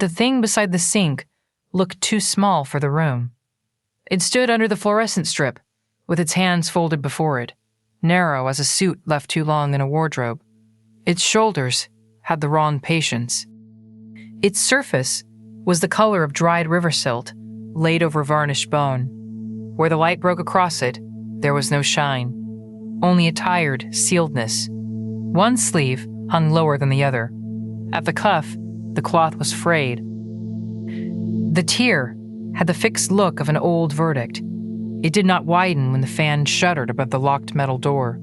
The thing beside the sink looked too small for the room. It stood under the fluorescent strip, with its hands folded before it, narrow as a suit left too long in a wardrobe. Its shoulders had the wrong patience. Its surface was the color of dried river silt laid over varnished bone. Where the light broke across it, there was no shine, only a tired sealedness. One sleeve hung lower than the other. At the cuff, the cloth was frayed. The tear had the fixed look of an old verdict. It did not widen when the fan shuddered above the locked metal door.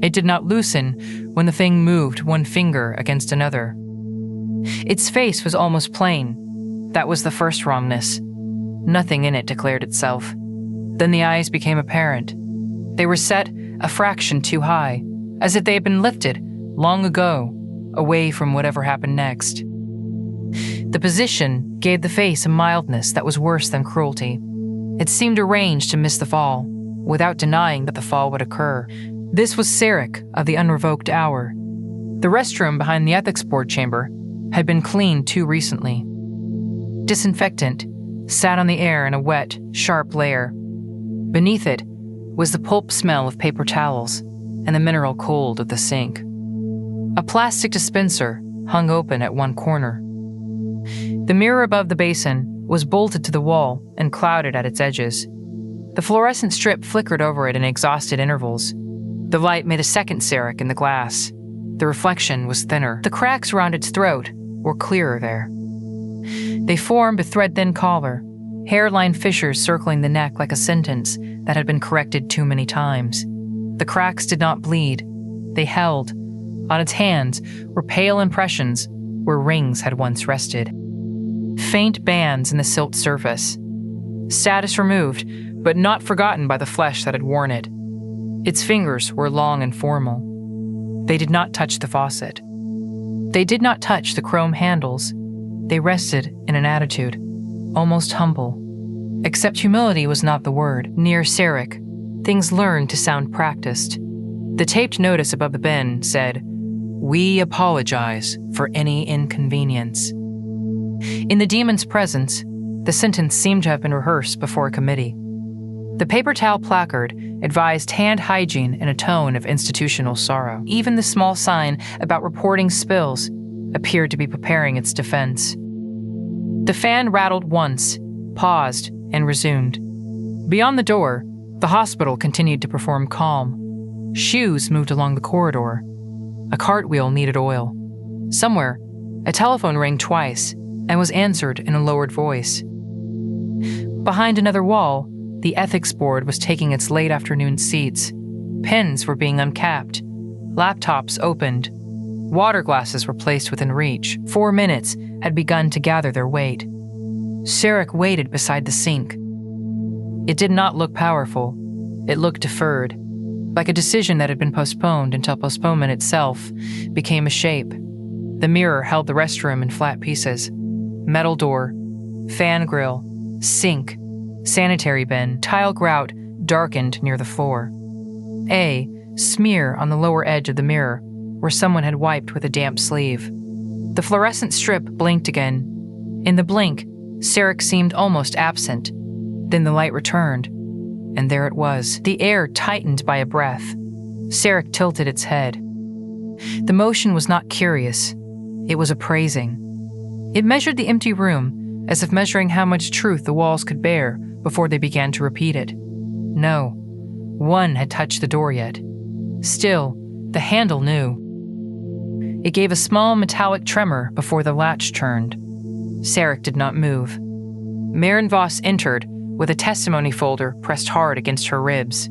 It did not loosen when the thing moved one finger against another. Its face was almost plain. That was the first wrongness. Nothing in it declared itself. Then the eyes became apparent. They were set a fraction too high, as if they had been lifted long ago, away from whatever happened next. The position gave the face a mildness that was worse than cruelty. It seemed arranged to miss the fall, without denying that the fall would occur. This was Serek of the Unrevoked Hour. The restroom behind the ethics board chamber had been cleaned too recently. Disinfectant sat on the air in a wet, sharp layer. Beneath it was the pulp smell of paper towels and the mineral cold of the sink. A plastic dispenser hung open at one corner. The mirror above the basin was bolted to the wall and clouded at its edges. The fluorescent strip flickered over it in exhausted intervals. The light made a second Serek in the glass. The reflection was thinner. The cracks around its throat were clearer there. They formed a thread-thin collar, hairline fissures circling the neck like a sentence that had been corrected too many times. The cracks did not bleed. They held. On its hands were pale impressions where rings had once rested. Faint bands in the silt surface. Status removed, but not forgotten by the flesh that had worn it. Its fingers were long and formal. They did not touch the faucet. They did not touch the chrome handles. They rested in an attitude, almost humble. Except humility was not the word. Near Serek, things learned to sound practiced. The taped notice above the bin said, "We apologize for any inconvenience." In the demon's presence, the sentence seemed to have been rehearsed before a committee. The paper towel placard advised hand hygiene in a tone of institutional sorrow. Even the small sign about reporting spills appeared to be preparing its defense. The fan rattled once, paused, and resumed. Beyond the door, the hospital continued to perform calm. Shoes moved along the corridor. A cartwheel needed oil. Somewhere, a telephone rang twice and was answered in a lowered voice. Behind another wall, the ethics board was taking its late afternoon seats. Pens were being uncapped. Laptops opened. Water glasses were placed within reach. 4 minutes had begun to gather their weight. Serek waited beside the sink. It did not look powerful. It looked deferred, like a decision that had been postponed until postponement itself became a shape. The mirror held the restroom in flat pieces. Metal door, fan grill, sink, sanitary bin, tile grout darkened near the floor. A smear on the lower edge of the mirror where someone had wiped with a damp sleeve. The fluorescent strip blinked again. In the blink, Serek seemed almost absent. Then the light returned, and there it was. The air tightened by a breath. Serek tilted its head. The motion was not curious. It was appraising. It measured the empty room, as if measuring how much truth the walls could bear before they began to repeat it. No, one had touched the door yet. Still, the handle knew. It gave a small metallic tremor before the latch turned. Serek did not move. Maren Voss entered with a testimony folder pressed hard against her ribs.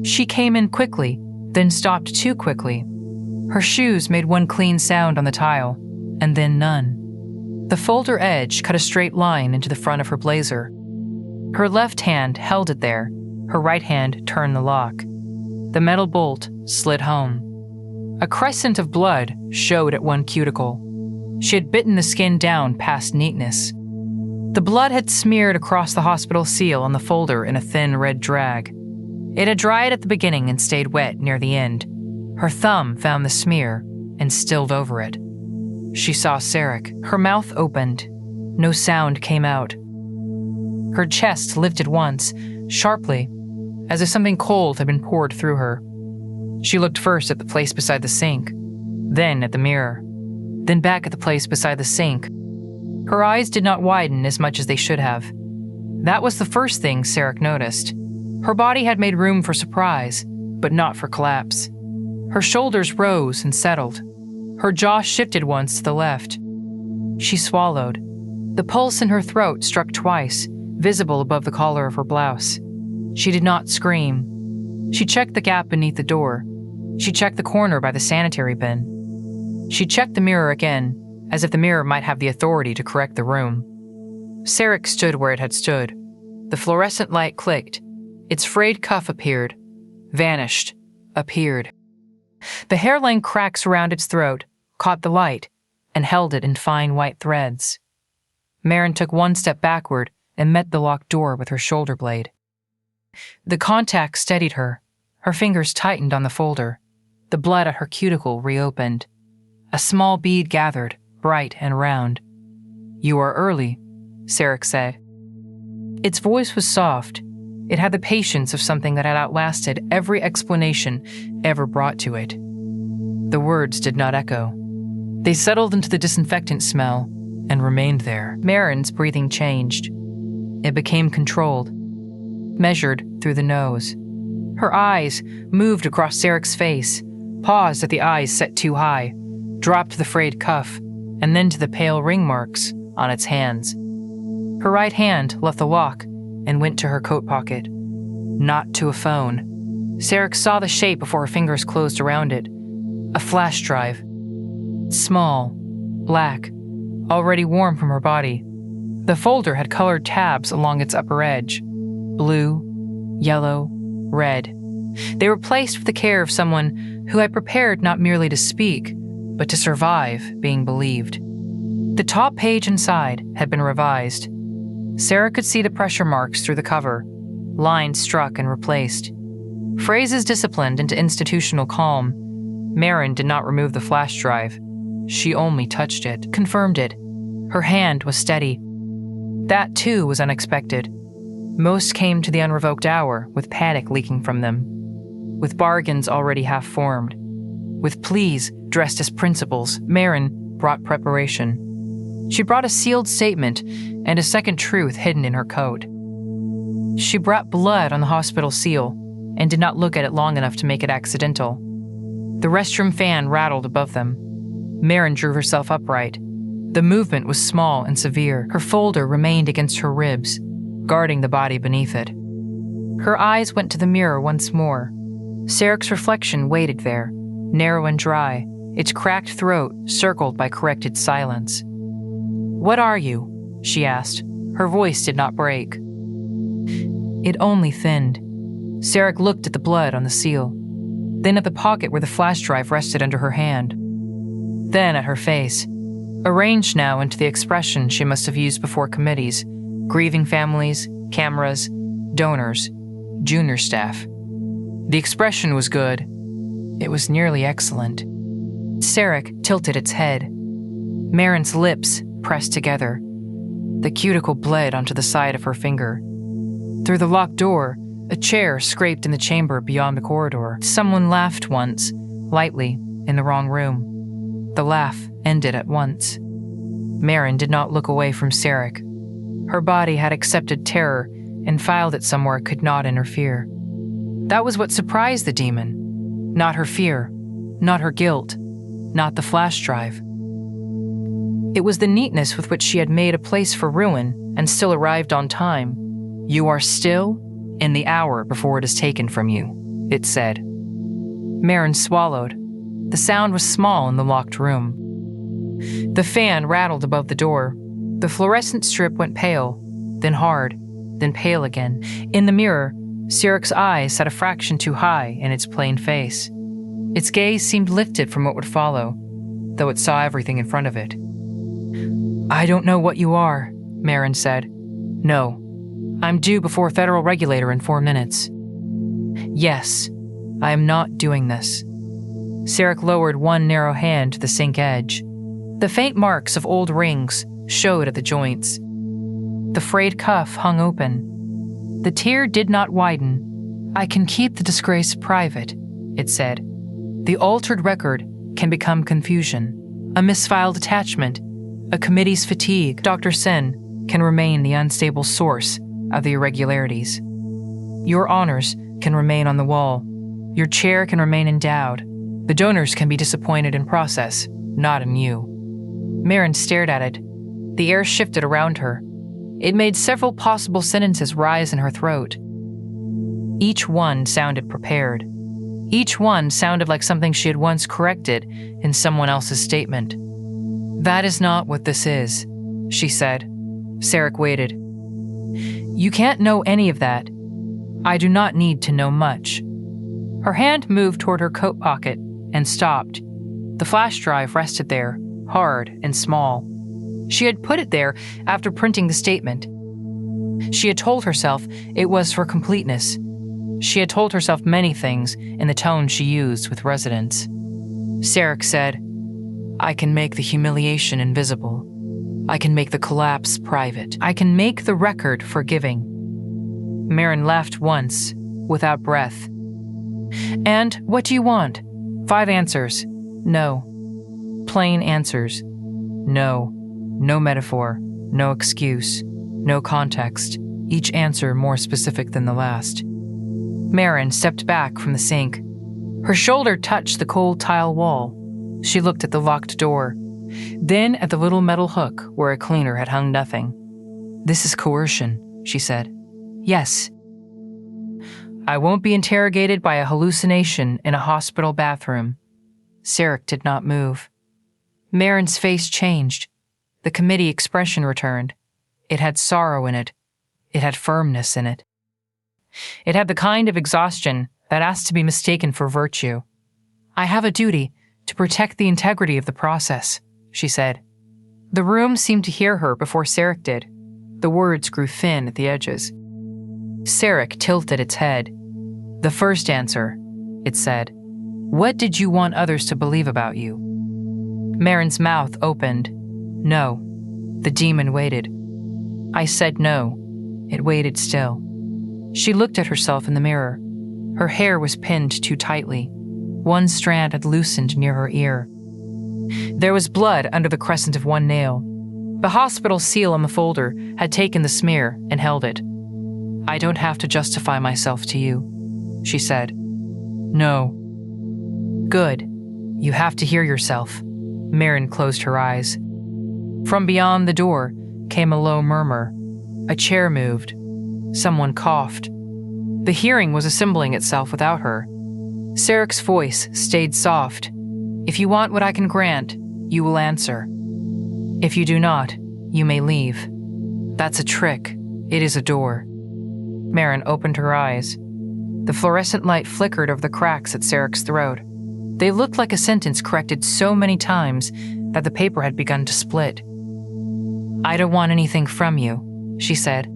She came in quickly, then stopped too quickly. Her shoes made one clean sound on the tile, and then none. The folder edge cut a straight line into the front of her blazer. Her left hand held it there. Her right hand turned the lock. The metal bolt slid home. A crescent of blood showed at one cuticle. She had bitten the skin down past neatness. The blood had smeared across the hospital seal on the folder in a thin red drag. It had dried at the beginning and stayed wet near the end. Her thumb found the smear and stilled over it. She saw Serek. Her mouth opened. No sound came out. Her chest lifted once, sharply, as if something cold had been poured through her. She looked first at the place beside the sink, then at the mirror, then back at the place beside the sink. Her eyes did not widen as much as they should have. That was the first thing Serek noticed. Her body had made room for surprise, but not for collapse. Her shoulders rose and settled. Her jaw shifted once to the left. She swallowed. The pulse in her throat struck twice, visible above the collar of her blouse. She did not scream. She checked the gap beneath the door. She checked the corner by the sanitary bin. She checked the mirror again, as if the mirror might have the authority to correct the room. Serek stood where it had stood. The fluorescent light clicked. Its frayed cuff appeared, vanished, appeared. The hairline cracks around its throat caught the light and held it in fine white threads. Maren took one step backward and met the locked door with her shoulder blade. The contact steadied her. Her fingers tightened on the folder. The blood at her cuticle reopened. A small bead gathered, bright and round. "You are early," Serek said. Its voice was soft. It had the patience of something that had outlasted every explanation ever brought to it. The words did not echo. They settled into the disinfectant smell and remained there. Maren's breathing changed. It became controlled, measured through the nose. Her eyes moved across Serek's face, paused at the eyes set too high, dropped to the frayed cuff, and then to the pale ring marks on its hands. Her right hand left the lock and went to her coat pocket, not to a phone. Serek saw the shape before her fingers closed around it. A flash drive. Small, black, already warm from her body. The folder had colored tabs along its upper edge. Blue, yellow, red. They were placed with the care of someone who had prepared not merely to speak, but to survive being believed. The top page inside had been revised. Serek could see the pressure marks through the cover, lines struck and replaced. Phrases disciplined into institutional calm. Maren did not remove the flash drive. She only touched it, confirmed it. Her hand was steady. That, too, was unexpected. Most came to the Unrevoked Hour with panic leaking from them, with bargains already half-formed. With pleas dressed as principles, Maren brought preparation. She brought a sealed statement and a second truth hidden in her coat. She brought blood on the hospital seal and did not look at it long enough to make it accidental. The restroom fan rattled above them. Maren drew herself upright. The movement was small and severe. Her folder remained against her ribs, guarding the body beneath it. Her eyes went to the mirror once more. Serek's reflection waited there, narrow and dry, its cracked throat circled by corrected silence. "What are you?" she asked. Her voice did not break. It only thinned. Serek looked at the blood on the seal, then at the pocket where the flash drive rested under her hand, then at her face, arranged now into the expression she must have used before committees, grieving families, cameras, donors, junior staff. The expression was good. It was nearly excellent. Serek tilted its head. Maren's lips pressed together. The cuticle bled onto the side of her finger. Through the locked door, a chair scraped in the chamber beyond the corridor. Someone laughed once, lightly, in the wrong room. The laugh ended at once. Maren did not look away from Serek. Her body had accepted terror and filed it somewhere it could not interfere. That was what surprised the demon. Not her fear, not her guilt, not the flash drive. It was the neatness with which she had made a place for ruin and still arrived on time. "You are still in the hour before it is taken from you," it said. Maren swallowed. The sound was small in the locked room. The fan rattled above the door. The fluorescent strip went pale, then hard, then pale again. In the mirror, Serek's eyes sat a fraction too high in its plain face. Its gaze seemed lifted from what would follow, though it saw everything in front of it. "I don't know what you are," Maren said. "No. I'm due before a federal regulator in 4 minutes." "Yes, I am not doing this." Serek lowered one narrow hand to the sink edge. The faint marks of old rings showed at the joints. The frayed cuff hung open. The tear did not widen. "I can keep the disgrace private," it said. "The altered record can become confusion. A misfiled attachment, a committee's fatigue. Dr. Sen can remain the unstable source of the irregularities. Your honors can remain on the wall. Your chair can remain endowed. The donors can be disappointed in process, not in you." Maren stared at it. The air shifted around her. It made several possible sentences rise in her throat. Each one sounded prepared. Each one sounded like something she had once corrected in someone else's statement. "That is not what this is," she said. Serek waited. "You can't know any of that. I do not need to know much." Her hand moved toward her coat pocket and stopped. The flash drive rested there, hard and small. She had put it there after printing the statement. She had told herself it was for completeness. She had told herself many things in the tone she used with residents. Serek said, "I can make the humiliation invisible. I can make the collapse private. I can make the record forgiving." Maren laughed once, without breath. "And what do you want? 5 answers. No. Plain answers. No. No metaphor. No excuse. No context. Each answer more specific than the last." Maren stepped back from the sink. Her shoulder touched the cold tile wall. She looked at the locked door, then at the little metal hook where a cleaner had hung nothing. "This is coercion," she said. "Yes. I won't be interrogated by a hallucination in a hospital bathroom." Serek did not move. Maren's face changed. The committee expression returned. It had sorrow in it. It had firmness in it. It had the kind of exhaustion that asks to be mistaken for virtue. "I have a duty to protect the integrity of the process," she said. The room seemed to hear her before Serek did. The words grew thin at the edges. Serek tilted its head. "The first answer," it said. "What did you want others to believe about you?" Maren's mouth opened. "No." The demon waited. I said no. It waited still. She looked at herself in the mirror. Her hair was pinned too tightly. One strand had loosened near her ear. There was blood under the crescent of one nail. The hospital seal on the folder had taken the smear and held it. "I don't have to justify myself to you," she said. "No." "Good. You have to hear yourself." Maren closed her eyes. From beyond the door came a low murmur. A chair moved. Someone coughed. The hearing was assembling itself without her. Serek's voice stayed soft. "If you want what I can grant, you will answer. If you do not, you may leave. That's a trick. It is a door." Maren opened her eyes. The fluorescent light flickered over the cracks at Serek's throat. They looked like a sentence corrected so many times that the paper had begun to split. "I don't want anything from you," she said.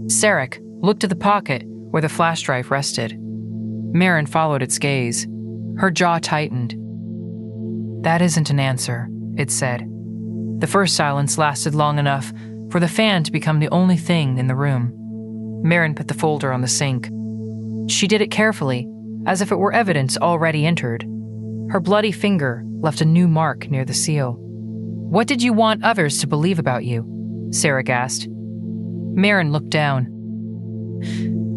Serek looked at the pocket where the flash drive rested. Maren followed its gaze. Her jaw tightened. "That isn't an answer," it said. The first silence lasted long enough for the fan to become the only thing in the room. Maren put the folder on the sink. She did it carefully, as if it were evidence already entered. Her bloody finger left a new mark near the seal. "What did you want others to believe about you?" Serek asked. Maren looked down.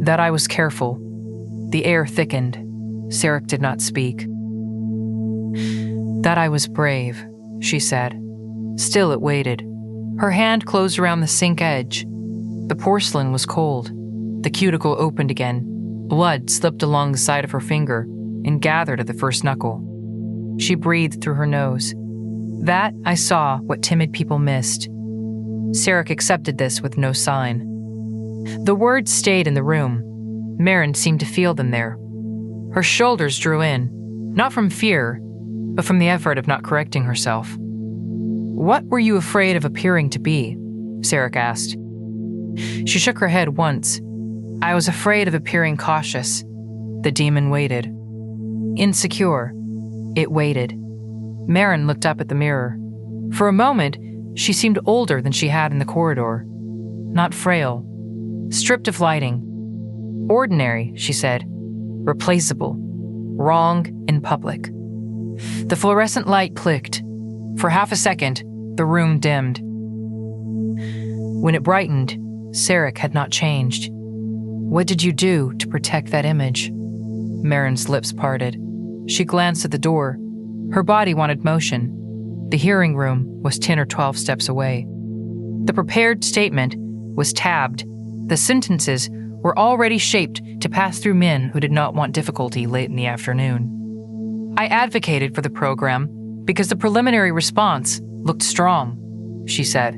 "That I was careful." The air thickened. Serek did not speak. "That I was brave," she said. Still it waited. Her hand closed around the sink edge. The porcelain was cold. The cuticle opened again. Blood slipped along the side of her finger and gathered at the first knuckle. She breathed through her nose. "That I saw what timid people missed." Serek accepted this with no sign. The words stayed in the room. Maren seemed to feel them there. Her shoulders drew in, not from fear, but from the effort of not correcting herself. "What were you afraid of appearing to be?" Serek asked. She shook her head once. "I was afraid of appearing cautious." The demon waited. "Insecure." It waited. Maren looked up at the mirror. For a moment, She seemed older than she had in the corridor. Not frail. Stripped of lighting. Ordinary, she said. Replaceable. Wrong in public. The fluorescent light clicked. For half a second, the room dimmed. When it brightened, Serek had not changed. What did you do to protect that image? Maren's lips parted. She glanced at the door. Her body wanted motion. The hearing room was 10 or 12 steps away. The prepared statement was tabbed. The sentences were already shaped to pass through men who did not want difficulty late in the afternoon. I advocated for the program because the preliminary response looked strong, she said.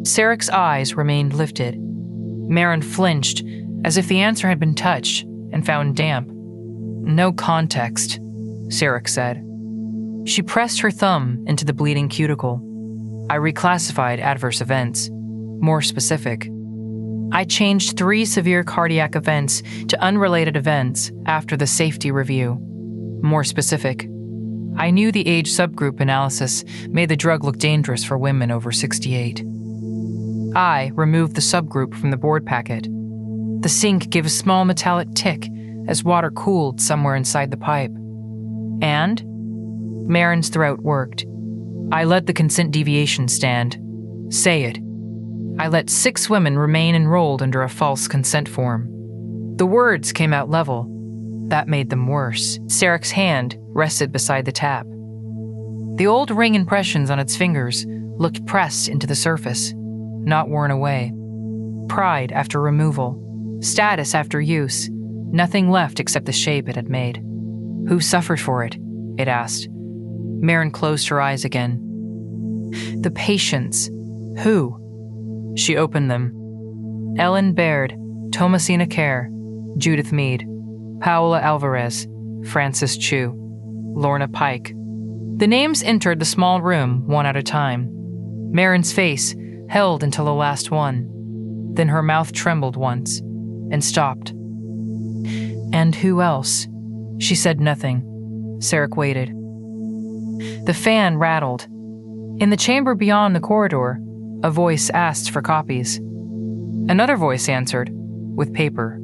Serek's eyes remained lifted. Maren flinched, as if the answer had been touched and found damp. No context, Serek said. She pressed her thumb into the bleeding cuticle. I reclassified adverse events. More specific. I changed 3 severe cardiac events to unrelated events after the safety review. More specific. I knew the age subgroup analysis made the drug look dangerous for women over 68. I removed the subgroup from the board packet. The sink gave a small metallic tick as water cooled somewhere inside the pipe. And Maren's throat worked. I let the consent deviation stand. Say it. I let 6 women remain enrolled under a false consent form. The words came out level. That made them worse. Serek's hand rested beside the tap. The old ring impressions on its fingers looked pressed into the surface, not worn away. Pride after removal. Status after use. Nothing left except the shape it had made. Who suffered for it? It asked. Maren closed her eyes again. The patients. Who? She opened them. Ellen Baird, Thomasina Kerr, Judith Mead, Paola Alvarez, Frances Chu, Lorna Pike. The names entered the small room one at a time. Maren's face held until the last one. Then her mouth trembled once and stopped. And who else? She said nothing. Serek waited. The fan rattled. In the chamber beyond the corridor, a voice asked for copies. Another voice answered, with paper.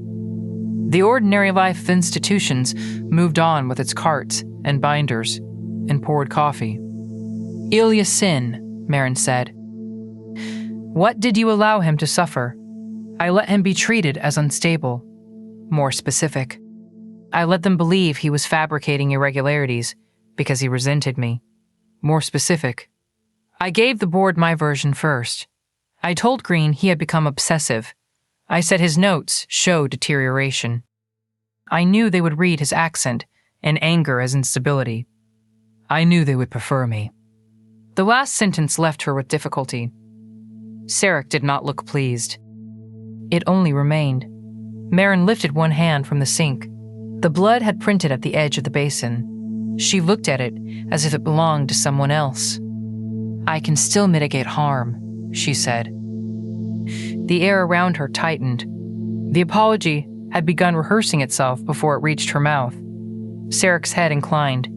The ordinary life of institutions moved on with its carts and binders and poured coffee. Ilya Sin, Maren said. What did you allow him to suffer? I let him be treated as unstable. More specific. I let them believe he was fabricating irregularities because he resented me. More specific. I gave the board my version first. I told Green he had become obsessive. I said his notes showed deterioration. I knew they would read his accent and anger as instability. I knew they would prefer me. The last sentence left her with difficulty. Serek did not look pleased. It only remained. Maren lifted one hand from the sink. The blood had printed at the edge of the basin. She looked at it as if it belonged to someone else. I can still mitigate harm, she said. The air around her tightened. The apology had begun rehearsing itself before it reached her mouth. Serek's head inclined.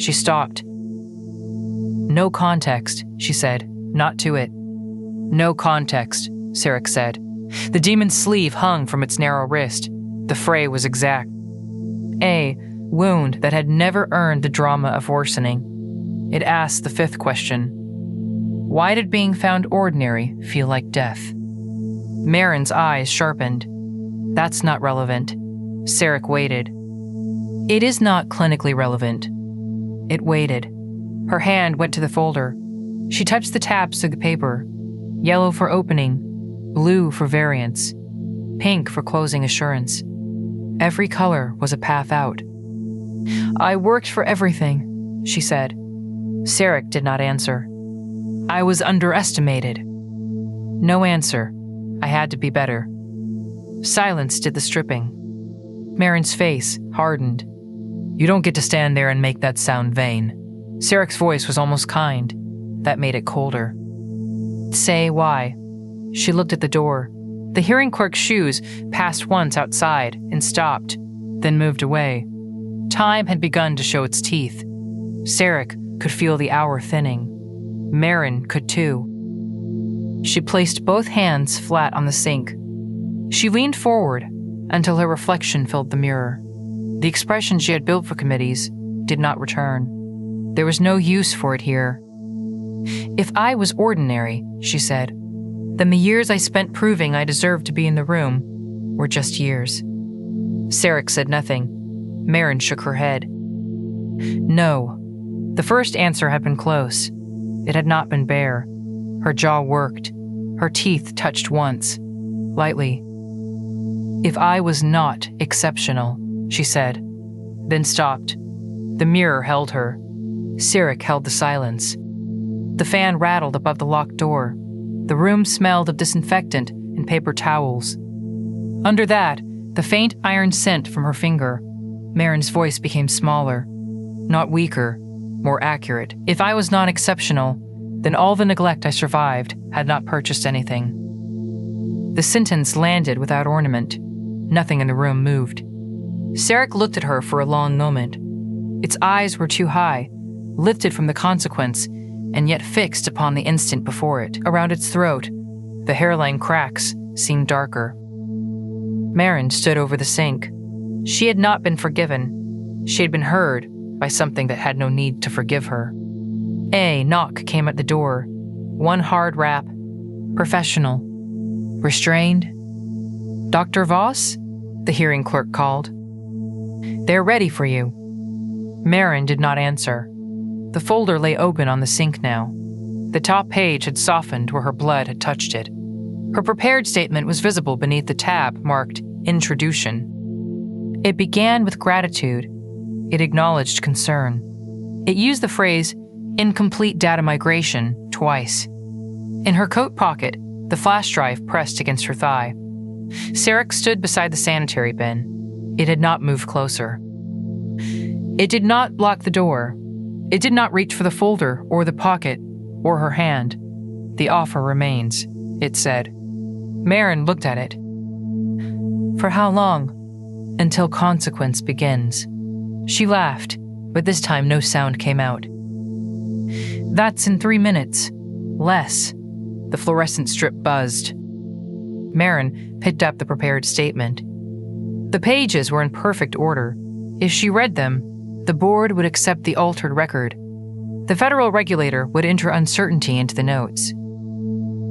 She stopped. No context, she said. Not to it. No context, Serek said. The demon's sleeve hung from its narrow wrist. The fray was exact. A wound that had never earned the drama of worsening. It asked the 5th question. Why did being found ordinary feel like death? Maren's eyes sharpened. That's not relevant. Serek waited. It is not clinically relevant. It waited. Her hand went to the folder. She touched the tabs to the paper. Yellow for opening, blue for variance, pink for closing assurance. Every color was a path out. I worked for everything, she said. Serek did not answer. I was underestimated. No answer. I had to be better. Silence did the stripping. Maren's face hardened. You don't get to stand there and make that sound vain. Serek's voice was almost kind. That made it colder. Say why. She looked at the door. The hearing clerk's shoes passed once outside and stopped, then moved away. Time had begun to show its teeth. Serek could feel the hour thinning. Maren could too. She placed both hands flat on the sink. She leaned forward until her reflection filled the mirror. The expression she had built for committees did not return. There was no use for it here. "If I was ordinary," she said, "then the years I spent proving I deserved to be in the room were just years." Serek said nothing. Maren shook her head. No. The first answer had been close. It had not been bare. Her jaw worked. Her teeth touched once, lightly. "If I was not exceptional," she said, then stopped. The mirror held her. Serek held the silence. The fan rattled above the locked door. The room smelled of disinfectant and paper towels. Under that, the faint iron scent from her finger. Maren's voice became smaller, not weaker, more accurate. "If I was not exceptional, then all the neglect I survived had not purchased anything." The sentence landed without ornament. Nothing in the room moved. Serek looked at her for a long moment. Its eyes were too high, lifted from the consequence, and yet fixed upon the instant before it. Around its throat, the hairline cracks seemed darker. Maren stood over the sink. She had not been forgiven. She had been heard by something that had no need to forgive her. A knock came at the door. One hard rap. Professional. Restrained. "Dr. Voss?" the hearing clerk called. "They're ready for you." Maren did not answer. The folder lay open on the sink now. The top page had softened where her blood had touched it. Her prepared statement was visible beneath the tab marked Introduction. It began with gratitude. It acknowledged concern. It used the phrase incomplete data migration twice. In her coat pocket, the flash drive pressed against her thigh. Serek stood beside the sanitary bin. It had not moved closer. It did not lock the door. It did not reach for the folder or the pocket or her hand. "The offer remains," it said. Maren looked at it. "For how long?" "Until consequence begins." She laughed, but this time no sound came out. "That's in 3 minutes. Less." The fluorescent strip buzzed. Maren picked up the prepared statement. The pages were in perfect order. If she read them, the board would accept the altered record. The federal regulator would enter uncertainty into the notes.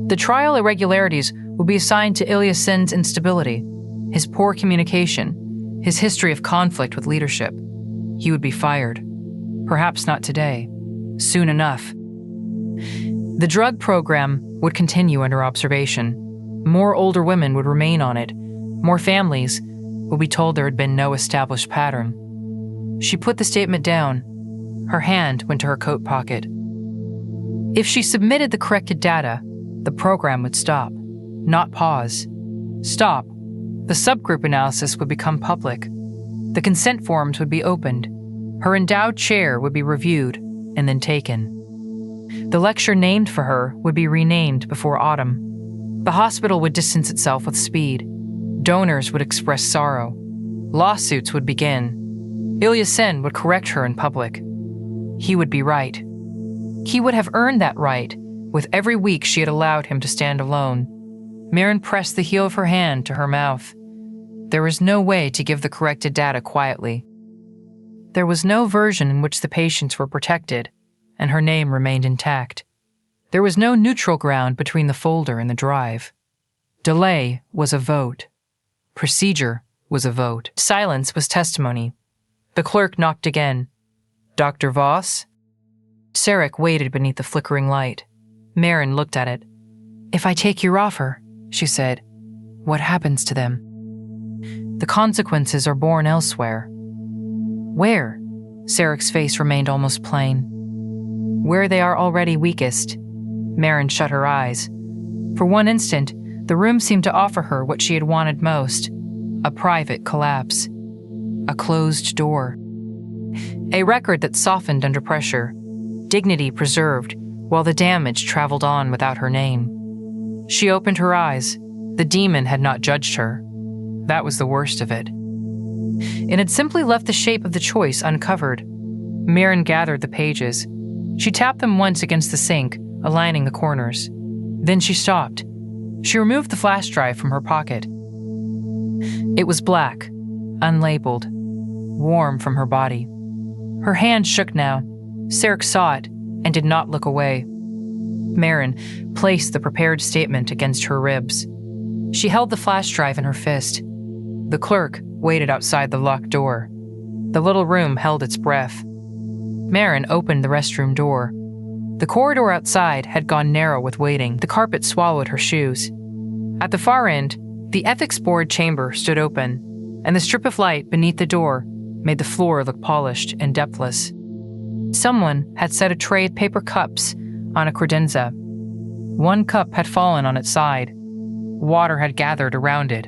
The trial irregularities would be assigned to Ilyasin's instability, his poor communication, his history of conflict with leadership. He would be fired. Perhaps not today. Soon enough. The drug program would continue under observation. More older women would remain on it. More families would be told there had been no established pattern. She put the statement down. Her hand went to her coat pocket. If she submitted the corrected data, the program would stop, not pause. Stop. The subgroup analysis would become public. The consent forms would be opened. Her endowed chair would be reviewed and then taken. The lecture named for her would be renamed before autumn. The hospital would distance itself with speed. Donors would express sorrow. Lawsuits would begin. Ilyasin would correct her in public. He would be right. He would have earned that right with every week she had allowed him to stand alone. Maren pressed the heel of her hand to her mouth. There was no way to give the corrected data quietly. There was no version in which the patients were protected, and her name remained intact. There was no neutral ground between the folder and the drive. Delay was a vote. Procedure was a vote. Silence was testimony. The clerk knocked again. "Dr. Voss?" Serek waited beneath the flickering light. Maren looked at it. "If I take your offer," she said, "what happens to them?" "The consequences are borne elsewhere." "Where?" Serek's face remained almost plain. "Where they are already weakest." Maren shut her eyes. For one instant, the room seemed to offer her what she had wanted most, a private collapse. A closed door. A record that softened under pressure, dignity preserved while the damage traveled on without her name. She opened her eyes. The demon had not judged her. That was the worst of it. It had simply left the shape of the choice uncovered. Maren gathered the pages. She tapped them once against the sink, aligning the corners. Then she stopped. She removed the flash drive from her pocket. It was black, unlabeled, warm from her body. Her hand shook now. Serek saw it and did not look away. Maren placed the prepared statement against her ribs. She held the flash drive in her fist. The clerk waited outside the locked door. The little room held its breath. Maren opened the restroom door. The corridor outside had gone narrow with waiting. The carpet swallowed her shoes. At the far end, the ethics board chamber stood open, and the strip of light beneath the door made the floor look polished and depthless. Someone had set a tray of paper cups on a credenza. One cup had fallen on its side. Water had gathered around it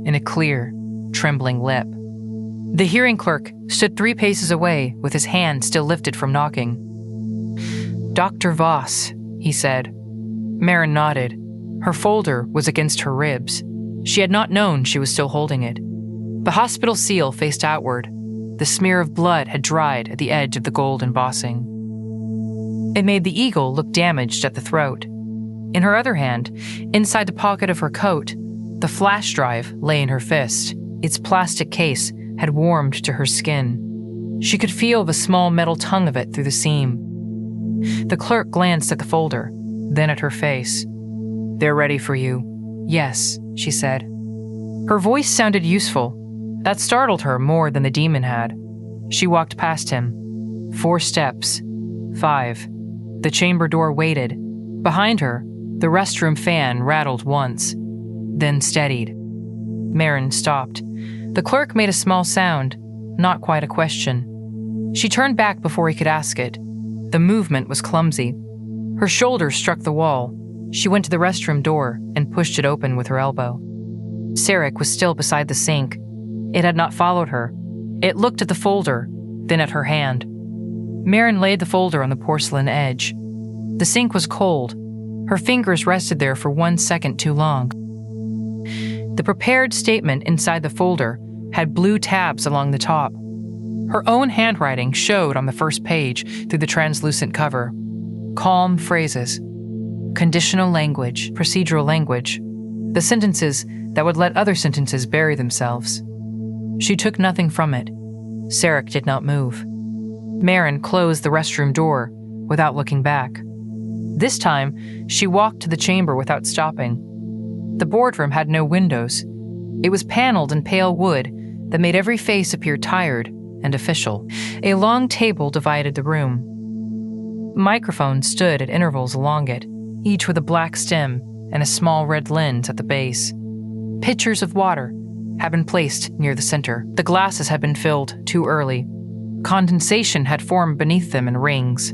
in a clear, trembling lip. The hearing clerk stood 3 paces away with his hand still lifted from knocking. "Dr. Voss," he said. Maren nodded. Her folder was against her ribs. She had not known she was still holding it. The hospital seal faced outward. The smear of blood had dried at the edge of the gold embossing. It made the eagle look damaged at the throat. In her other hand, inside the pocket of her coat, the flash drive lay in her fist. Its plastic case had warmed to her skin. She could feel the small metal tongue of it through the seam. The clerk glanced at the folder, then at her face. "They're ready for you." "Yes," she said. Her voice sounded useful. That startled her more than the demon had. She walked past him. 4 steps. 5. The chamber door waited. Behind her, the restroom fan rattled once, then steadied. Maren stopped. The clerk made a small sound, not quite a question. She turned back before he could ask it. The movement was clumsy. Her shoulder struck the wall. She went to the restroom door and pushed it open with her elbow. Serek was still beside the sink. It had not followed her. It looked at the folder, then at her hand. Maren laid the folder on the porcelain edge. The sink was cold. Her fingers rested there for 1 second too long. The prepared statement inside the folder had blue tabs along the top. Her own handwriting showed on the first page through the translucent cover. Calm phrases. Conditional language, procedural language. The sentences that would let other sentences bury themselves. She took nothing from it. Serek did not move. Maren closed the restroom door without looking back. This time, she walked to the chamber without stopping. The boardroom had no windows. It was paneled in pale wood that made every face appear tired and official. A long table divided the room. Microphones stood at intervals along it, each with a black stem and a small red lens at the base. Pitchers of water had been placed near the center. The glasses had been filled too early. Condensation had formed beneath them in rings.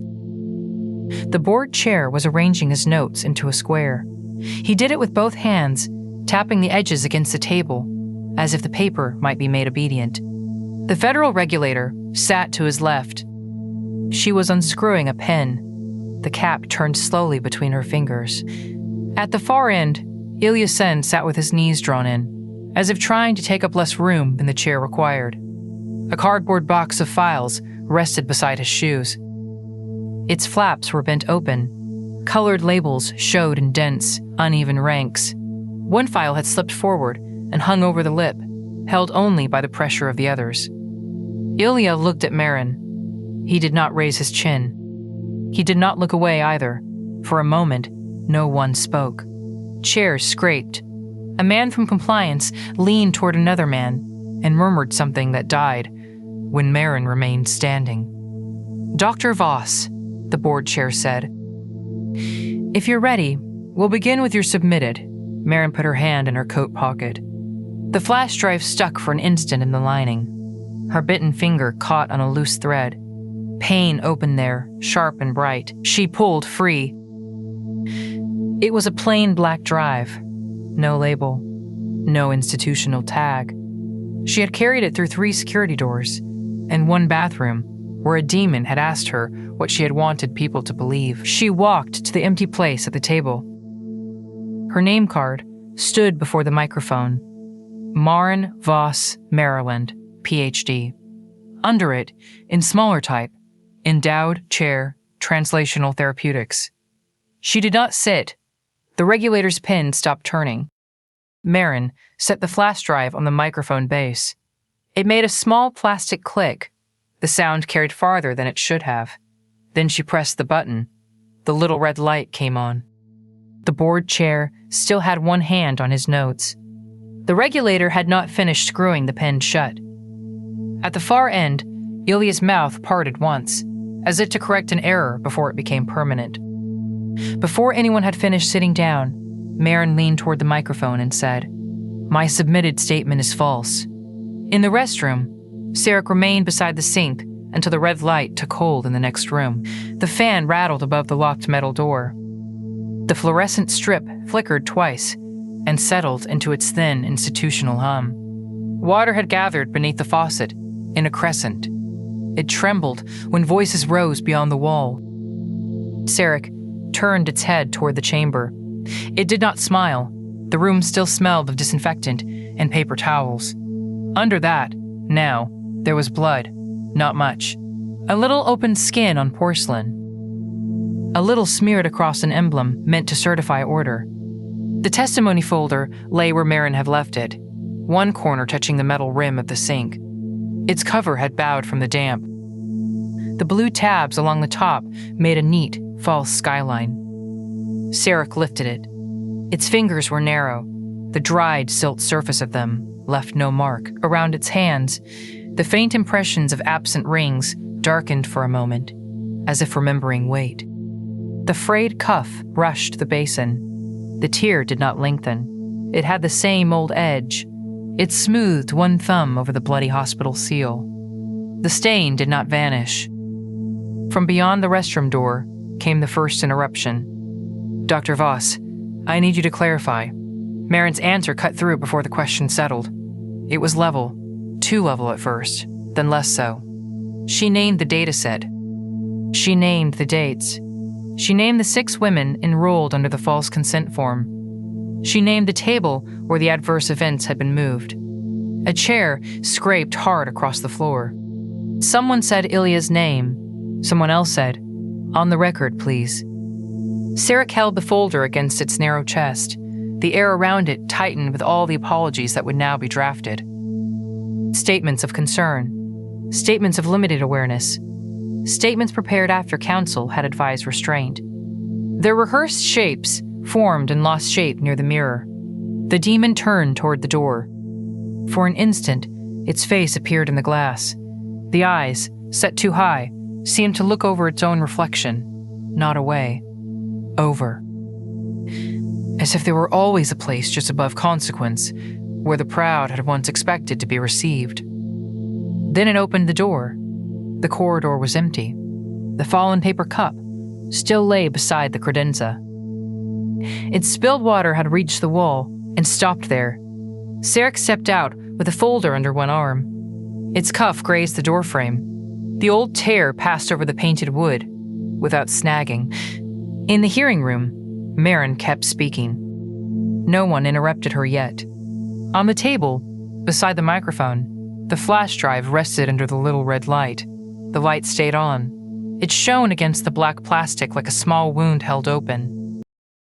The board chair was arranging his notes into a square. He did it with both hands, tapping the edges against the table, as if the paper might be made obedient. The federal regulator sat to his left. She was unscrewing a pen. The cap turned slowly between her fingers. At the far end, Ilya Sen sat with his knees drawn in, as if trying to take up less room than the chair required. A cardboard box of files rested beside his shoes. Its flaps were bent open. Colored labels showed in dense, uneven ranks. One file had slipped forward and hung over the lip, held only by the pressure of the others. Ilya looked at Maren. He did not raise his chin. He did not look away either. For a moment, no one spoke. Chairs scraped. A man from compliance leaned toward another man and murmured something that died when Maren remained standing. "Dr. Voss," the board chair said. "If you're ready, we'll begin with your submitted." Maren put her hand in her coat pocket. The flash drive stuck for an instant in the lining. Her bitten finger caught on a loose thread. Pain opened there, sharp and bright. She pulled free. It was a plain black drive. No label. No institutional tag. She had carried it through 3 security doors and 1 bathroom where a demon had asked her what she had wanted people to believe. She walked to the empty place at the table. Her name card stood before the microphone. Maren Voss, Maryland, Ph.D. Under it, in smaller type, Endowed Chair, Translational Therapeutics. She did not sit. The regulator's pin stopped turning. Maren set the flash drive on the microphone base. It made a small plastic click. The sound carried farther than it should have. Then she pressed the button. The little red light came on. The board chair still had one hand on his notes. The regulator had not finished screwing the pen shut. At the far end, Ilya's mouth parted once, as if to correct an error before it became permanent. Before anyone had finished sitting down, Maren leaned toward the microphone and said, "My submitted statement is false." In the restroom, Serek remained beside the sink until the red light took hold in the next room. The fan rattled above the locked metal door. The fluorescent strip flickered twice and settled into its thin institutional hum. Water had gathered beneath the faucet in a crescent. It trembled when voices rose beyond the wall. Serek turned its head toward the chamber. It did not smile. The room still smelled of disinfectant and paper towels. Under that, now, there was blood. Not much. A little open skin on porcelain. A little smeared across an emblem meant to certify order. The testimony folder lay where Maren had left it, one corner touching the metal rim of the sink. Its cover had bowed from the damp. The blue tabs along the top made a neat, false skyline. Serek lifted it. Its fingers were narrow. The dried silt surface of them left no mark. Around its hands, the faint impressions of absent rings darkened for a moment, as if remembering weight. The frayed cuff brushed the basin. The tear did not lengthen. It had the same old edge. It smoothed one thumb over the bloody hospital seal. The stain did not vanish. From beyond the restroom door came the first interruption. "Dr. Voss, I need you to clarify." Maren's answer cut through before the question settled. It was level, too level at first, then less so. She named the data set. She named the dates. She named the 6 women enrolled under the false consent form. She named the table where the adverse events had been moved. A chair scraped hard across the floor. Someone said Ilya's name. Someone else said, "On the record, please." Serek held the folder against its narrow chest. The air around it tightened with all the apologies that would now be drafted. Statements of concern. Statements of limited awareness. Statements prepared after counsel had advised restraint. Their rehearsed shapes formed and lost shape near the mirror. The demon turned toward the door. For an instant, its face appeared in the glass. The eyes, set too high, seemed to look over its own reflection, not away. Over. As if there were always a place just above consequence, where the proud had once expected to be received. Then it opened the door. The corridor was empty. The fallen paper cup still lay beside the credenza. Its spilled water had reached the wall and stopped there. Serek stepped out with a folder under one arm. Its cuff grazed the doorframe. The old tear passed over the painted wood, without snagging. In the hearing room, Maren kept speaking. No one interrupted her yet. On the table, beside the microphone, the flash drive rested under the little red light. The light stayed on. It shone against the black plastic like a small wound held open.